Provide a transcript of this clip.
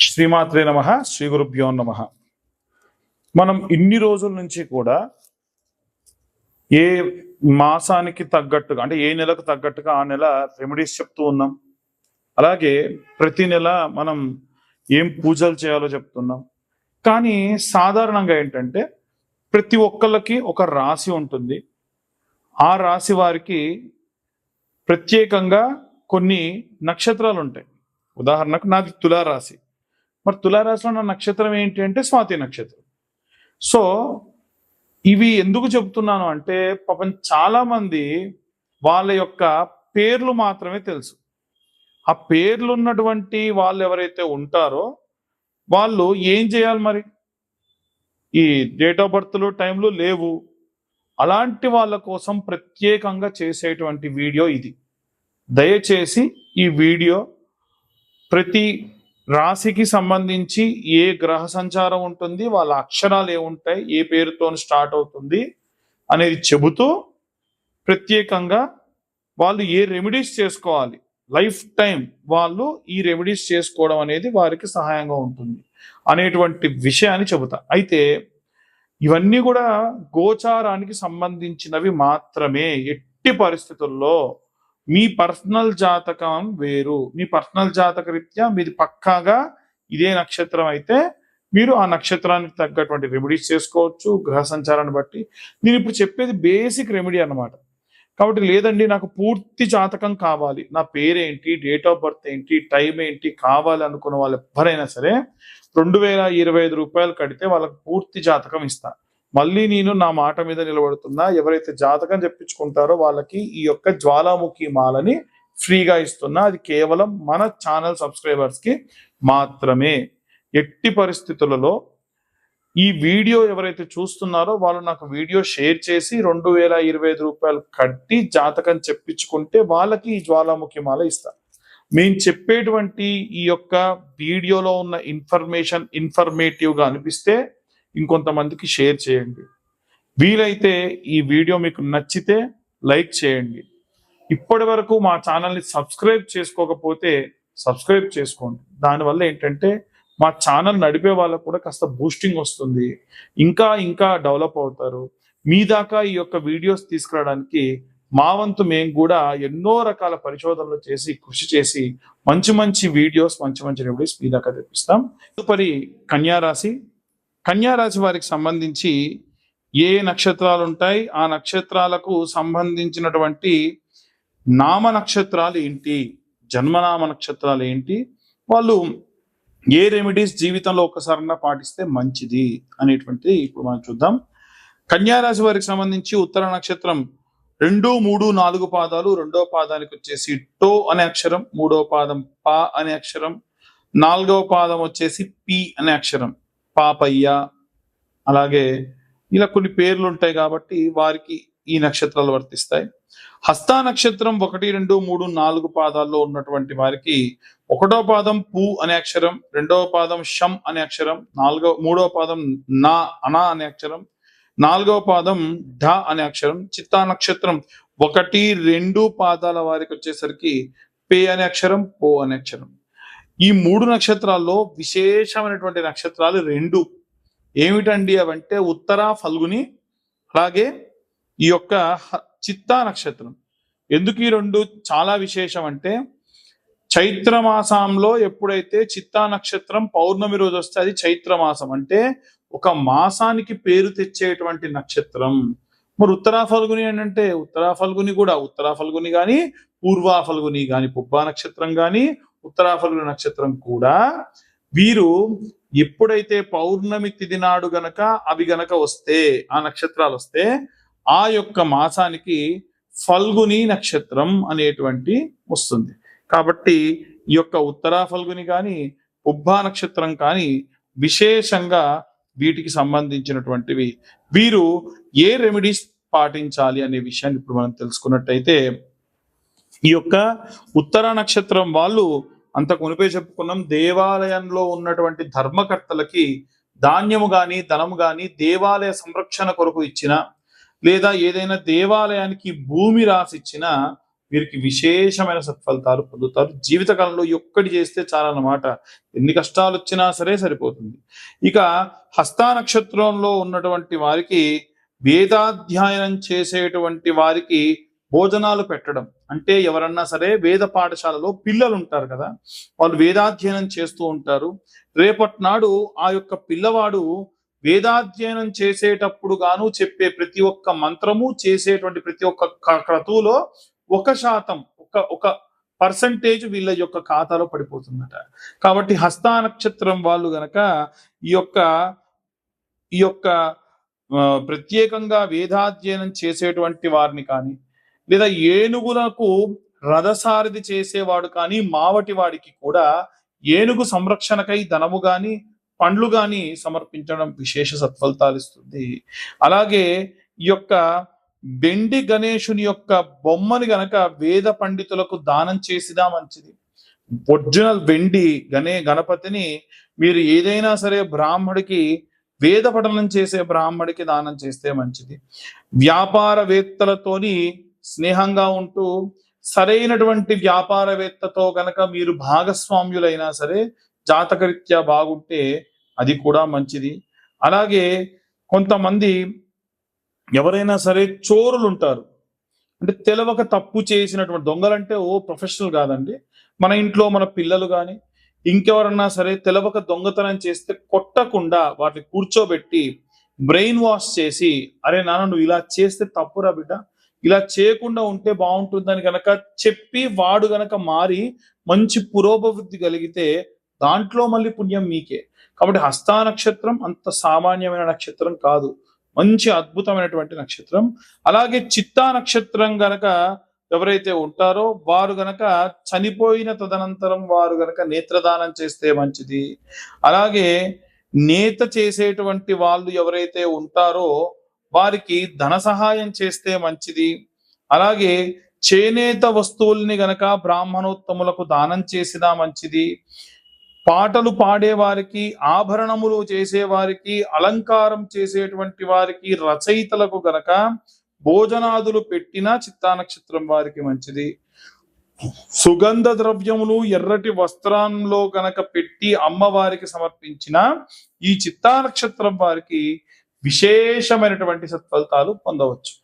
శ్రీమాత్రే నమః, శ్రీ గురుభ్యో నమః. మనం ఇన్ని రోజుల నుంచి కూడా ఏ మాసానికి తగ్గట్టుగా అంటే ఏ నెలకు తగ్గట్టుగా ఆ నెల రెమెడీస్ చెప్తూ ఉన్నాం. అలాగే ప్రతి నెల మనం ఏం పూజలు చేయాలో చెప్తున్నాం. కానీ సాధారణంగా ఏంటంటే ప్రతి ఒక్కళ్ళకి ఒక రాశి ఉంటుంది. ఆ రాశి వారికి ప్రత్యేకంగా కొన్ని నక్షత్రాలు ఉంటాయి. ఉదాహరణకు నాది తులారాశి. మరి తులారాశిలో నా నక్షత్రం ఏంటి అంటే స్వాతి నక్షత్రం. సో ఇవి ఎందుకు చెప్తున్నాను అంటే పాపం చాలా మంది వాళ్ళ యొక్క పేర్లు మాత్రమే తెలుసు. ఆ పేర్లు ఉన్నటువంటి వాళ్ళు ఎవరైతే ఉంటారో వాళ్ళు ఏం చేయాలి మరి? ఈ డేట్ ఆఫ్ బర్త్లు టైంలు లేవు. అలాంటి వాళ్ళ కోసం ప్రత్యేకంగా చేసేటువంటి వీడియో ఇది. దయచేసి ఈ వీడియో ప్రతి రాశికి సంబంధించి ఏ గ్రహ సంచారం ఉంటుంది, వాళ్ళ అక్షరాలు ఏముంటాయి, ఏ పేరుతో స్టార్ట్ అవుతుంది అనేది చెబుతూ ప్రత్యేకంగా వాళ్ళు ఏ రెమెడీస్ చేసుకోవాలి, లైఫ్ టైం వాళ్ళు ఈ రెమెడీస్ చేసుకోవడం అనేది వారికి సహాయంగా ఉంటుంది అనేటువంటి విషయాన్ని చెబుతా. అయితే ఇవన్నీ కూడా గోచారానికి సంబంధించినవి మాత్రమే. ఎట్టి పరిస్థితుల్లో మీ పర్సనల్ జాతకం వేరు. మీ పర్సనల్ జాతక రీత్యా మీది పక్కాగా ఇదే నక్షత్రం అయితే మీరు ఆ నక్షత్రానికి తగ్గటువంటి రెమెడీస్ చేసుకోవచ్చు గ్రహ సంచారాన్ని బట్టి. నేను ఇప్పుడు చెప్పేది బేసిక్ రెమెడీ అన్నమాట. కాబట్టి లేదండి నాకు పూర్తి జాతకం కావాలి, నా పేరేంటి, డేట్ ఆఫ్ బర్త్ ఏంటి, టైం ఏంటి కావాలి అనుకున్న వాళ్ళు ఎవరైనా సరే 2025 రూపాయలు కడితే వాళ్ళకి పూర్తి జాతకం ఇస్తా. మళ్ళీ నేను నా మాట మీద నిలబడుతున్నా. ఎవరైతే జాతకం చెప్పించుకుంటారో వాళ్ళకి ఈ యొక్క జ్వాలాముఖి మాలని ఫ్రీగా ఇస్తున్నా. అది కేవలం మన ఛానల్ సబ్స్క్రైబర్స్ కి మాత్రమే. ఎట్టి పరిస్థితులలో ఈ వీడియో ఎవరైతే చూస్తున్నారో వాళ్ళు నాకు వీడియో షేర్ చేసి 2025 రూపాయలు కట్టి జాతకం చెప్పించుకుంటే వాళ్ళకి ఈ జ్వాలాముఖి మాల ఇస్తా. మేము చెప్పేటువంటి ఈ యొక్క వీడియోలో ఉన్న ఇన్ఫర్మేషన్ ఇన్ఫర్మేటివ్ గా అనిపిస్తే ఇంకొంతమందికి షేర్ చేయండి. వీలైతే ఈ వీడియో మీకు నచ్చితే లైక్ చేయండి. ఇప్పటి వరకు మా ఛానల్ని సబ్స్క్రైబ్ చేసుకోకపోతే సబ్స్క్రైబ్ చేసుకోండి. దానివల్ల ఏంటంటే మా ఛానల్ నడిపే వాళ్ళకు కూడా కాస్త బూస్టింగ్ వస్తుంది, ఇంకా ఇంకా డెవలప్ అవుతారు. మీ దాకా ఈ యొక్క వీడియోస్ తీసుకురావడానికి మా వంతు మేము కూడా ఎన్నో రకాల పరిశోధనలు చేసి కృషి చేసి మంచి మంచి వీడియోస్ మంచి మంచి రెమెడీస్ మీ దాకా తెప్పిస్తాం. తదుపరి కన్యారాశి. కన్యారాశి వారికి సంబంధించి ఏ నక్షత్రాలు ఉంటాయి, ఆ నక్షత్రాలకు సంబంధించినటువంటి నామ నక్షత్రాలు ఏంటి, జన్మనామ నక్షత్రాలు ఏంటి, వాళ్ళు ఏ రెమెడీస్ జీవితంలో ఒకసారన్నా పాటిస్తే మంచిది అనేటువంటిది ఇప్పుడు మనం చూద్దాం. కన్యారాశి వారికి సంబంధించి ఉత్తర నక్షత్రం 2, 3, 4 పాదాలు. రెండో పాదానికి వచ్చేసి టో అనే అక్షరం, మూడో పాదం పా అనే అక్షరం, నాలుగవ పాదం వచ్చేసి పి అనే అక్షరం, పాపయ్య. అలాగే ఇలా కొన్ని పేర్లు ఉంటాయి కాబట్టి వారికి ఈ నక్షత్రాలు వర్తిస్తాయి. హస్తా నక్షత్రం 1, 2, 3, 4 పాదాల్లో ఉన్నటువంటి వారికి ఒకటో పాదం పు అనే అక్షరం, రెండవ పాదం షం అనే అక్షరం, మూడవ పాదం నా అనా అనే అక్షరం, నాలుగవ పాదం ఢ అనే అక్షరం. చిత్తా నక్షత్రం 1, 2 పాదాల వారికి వచ్చేసరికి పే అనే అక్షరం, పో అనే అక్షరం. ఈ 3 నక్షత్రాల్లో విశేషమైనటువంటి నక్షత్రాలు 2 ఏమిటండి అవంటే ఉత్తర ఫల్గుని, అలాగే ఈ యొక్క చిత్తా నక్షత్రం. ఎందుకు ఈ 2 చాలా విశేషం అంటే చైత్ర మాసంలో ఎప్పుడైతే చిత్తా నక్షత్రం పౌర్ణమి రోజు వస్తే అది చైత్ర మాసం, అంటే ఒక మాసానికి పేరు తెచ్చేటువంటి నక్షత్రం. మరి ఉత్తరా ఫల్గుని అంటే ఉత్తరా ఫల్గుని కూడా ఉత్తరా ఫల్గుని కానీ పూర్వా ఫల్గుని కానీ పుబ్బా నక్షత్రం కానీ ఉత్తరా ఫల్గుని నక్షత్రం కూడా వీరు ఎప్పుడైతే పౌర్ణమి తిథి నాడు గనక అవి గనక వస్తే ఆ నక్షత్రాలు వస్తే ఆ యొక్క మాసానికి ఫల్గుని నక్షత్రం అనేటువంటి వస్తుంది. కాబట్టి ఈ యొక్క ఉత్తరా ఫల్గుని కానీ పుబ్బా నక్షత్రం కానీ విశేషంగా వీటికి సంబంధించినటువంటివి. వీరు ఏ రెమెడీస్ పాటించాలి అనే విషయాన్ని ఇప్పుడు మనం తెలుసుకున్నట్టయితే ఈ యొక్క ఉత్తర నక్షత్రం వాళ్ళు అంతకు మునిపే చెప్పుకున్నాం, దేవాలయంలో ఉన్నటువంటి ధర్మకర్తలకి ధాన్యము గాని ధనము గాని దేవాలయ సంరక్షణ కొరకు ఇచ్చిన లేదా ఏదైనా దేవాలయానికి భూమి రాసిచ్చిన వీరికి విశేషమైన సత్ఫలితాలు పొందుతారు. జీవితకాలంలో ఈ ఒక్కటి చేస్తే చాలన్నమాట. ఎన్ని కష్టాలు వచ్చినా సరే సరిపోతుంది. ఇక హస్తా నక్షత్రంలో ఉన్నటువంటి వారికి వేదాధ్యయనం చేసేటువంటి వారికి భోజనాలు పెట్టడం అంటే, ఎవరన్నా సరే వేద పాఠశాలలో పిల్లలు ఉంటారు కదా, వాళ్ళు వేదాధ్యయనం చేస్తూ ఉంటారు. రేపటి నాడు ఆ యొక్క పిల్లవాడు వేదాధ్యయనం చేసేటప్పుడు గాను చెప్పే ప్రతి ఒక్క మంత్రము, చేసేటువంటి ప్రతి ఒక్క క్రతువులో 1% ఒక పర్సంటేజ్ వీళ్ళ యొక్క ఖాతాలో పడిపోతుందట. కాబట్టి హస్తా నక్షత్రం వాళ్ళు గనక ఈ యొక్క ఈ యొక్క ప్రత్యేకంగా వేదాధ్యయనం చేసేటువంటి వారిని కానీ, లేదా ఏనుగులకు రథసారథి చేసేవాడు కానీ, మావటి వాడికి కూడా ఏనుగు సంరక్షణకై ధనము గాని పండ్లు గాని సమర్పించడం విశేష సత్ఫలితాలు ఇస్తుంది. అలాగే ఈ యొక్క వెండి గణేశుని యొక్క బొమ్మని గనక వేద పండితులకు దానం చేసిదా మంచిది. ఒరిజినల్ వెండి గణపతిని మీరు ఏదైనా సరే బ్రాహ్మడికి, వేద పఠనం చేసే బ్రాహ్మడికి దానం చేస్తే మంచిది. వ్యాపారవేత్తలతోని స్నేహంగా ఉంటూ సరైనటువంటి వ్యాపారవేత్తతో గనక మీరు భాగస్వామ్యులైనా సరే జాతకరీత్యా బాగుంటే అది కూడా మంచిది. అలాగే కొంతమంది ఎవరైనా సరే చోరులు ఉంటారు, అంటే తెలవక తప్పు చేసినటువంటి దొంగలంటే ప్రొఫెషనల్ కాదండి, మన ఇంట్లో మన పిల్లలు కానీ ఇంకెవరన్నా సరే తెలవక దొంగతనం చేస్తే కొట్టకుండా వాటిని కూర్చోబెట్టి బ్రెయిన్ వాష్ చేసి, అరే నాన్న నువ్వు ఇలా చేస్తే తప్పురా బిడ్డ, ఇలా చేయకుండా ఉంటే బాగుంటుందని గనక చెప్పి వాడు గనక మారి మంచి పురోభివృద్ధి కలిగితే దాంట్లో మళ్ళీ పుణ్యం మీకే. కాబట్టి హస్తా నక్షత్రం అంత సామాన్యమైన నక్షత్రం కాదు, మంచి అద్భుతమైనటువంటి నక్షత్రం. అలాగే చిత్తా నక్షత్రం గనక ఎవరైతే ఉంటారో వారు గనక చనిపోయిన తదనంతరం వారు గనక నేత్రదానం చేస్తే మంచిది. అలాగే నేత చేసేటువంటి వాళ్ళు ఎవరైతే ఉంటారో వారికి ధన సహాయం చేస్తే మంచిది. అలాగే చేనేత వస్తువుల్ని గనక బ్రాహ్మణోత్తములకు దానం చేసినా మంచిది. పాటలు పాడే వారికి, ఆభరణములు చేసే వారికి, అలంకారం చేసేటువంటి వారికి, రచయితలకు గనక భోజనాదులు పెట్టిన చిత్తా నక్షత్రం వారికి మంచిది. సుగంధ ద్రవ్యములు ఎర్రటి వస్త్రంలో గనక పెట్టి అమ్మవారికి సమర్పించిన ఈ చిత్తా నక్షత్రం వారికి విశేషమైనటువంటి సత్ఫలితాలు పొందవచ్చు.